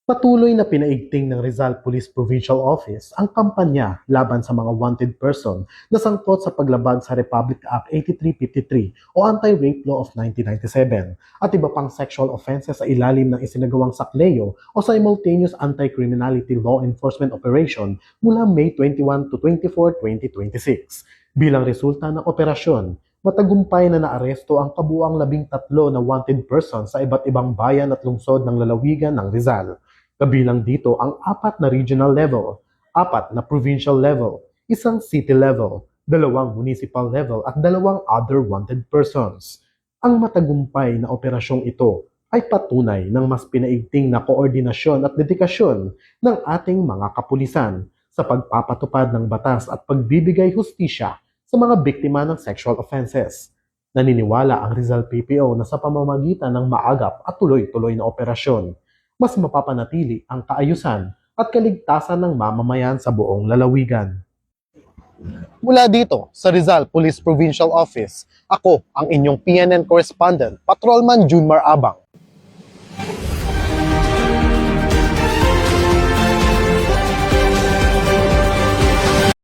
Patuloy na pinaigting ng Rizal Police Provincial Office ang kampanya laban sa mga wanted person na sangkot sa paglabag sa Republic Act 8353 o Anti-Rape Law of 1997 at iba pang sexual offenses sa ilalim ng isinagawang sakleo o simultaneous anti-criminality law enforcement operation mula May 21 to 24, 2026. Bilang resulta ng operasyon, matagumpay na naaresto ang kabuuang 13 na wanted persons sa iba't ibang bayan at lungsod ng lalawigan ng Rizal. Kabilang dito ang 4 na regional level, 4 na provincial level, isang city level, 2 municipal level at 2 other wanted persons. Ang matagumpay na operasyong ito ay patunay ng mas pinaigting na koordinasyon at dedikasyon ng ating mga kapulisan sa pagpapatupad ng batas at pagbibigay hustisya sa mga biktima ng sexual offenses. Naniniwala ang Rizal PPO na sa pamamagitan ng maagap at tuloy-tuloy na operasyon, mas mapapanatili ang kaayusan at kaligtasan ng mamamayan sa buong lalawigan. Mula dito sa Rizal Police Provincial Office, ako ang inyong PNN correspondent, Patrolman Junmar Abang.